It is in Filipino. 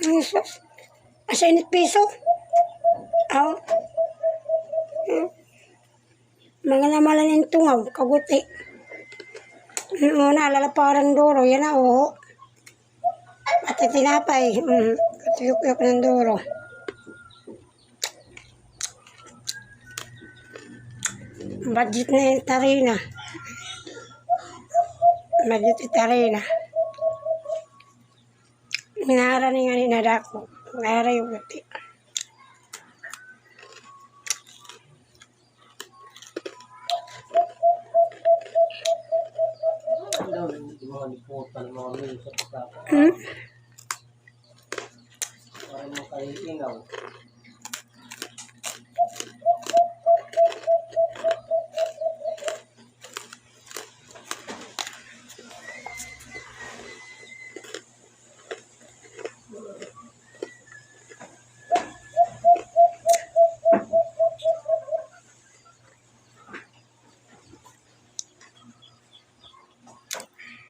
Jesus. Asa init piso? Aw. Mga namalan yung tungaw, kaguti. Una, lalaparang duro. Yan na, oo. Pati tinapay. Katuyok-yuk ng duro. Budget na yung tarina. Budget yung tarina. Minara na nga ninadako. Minara yung guti.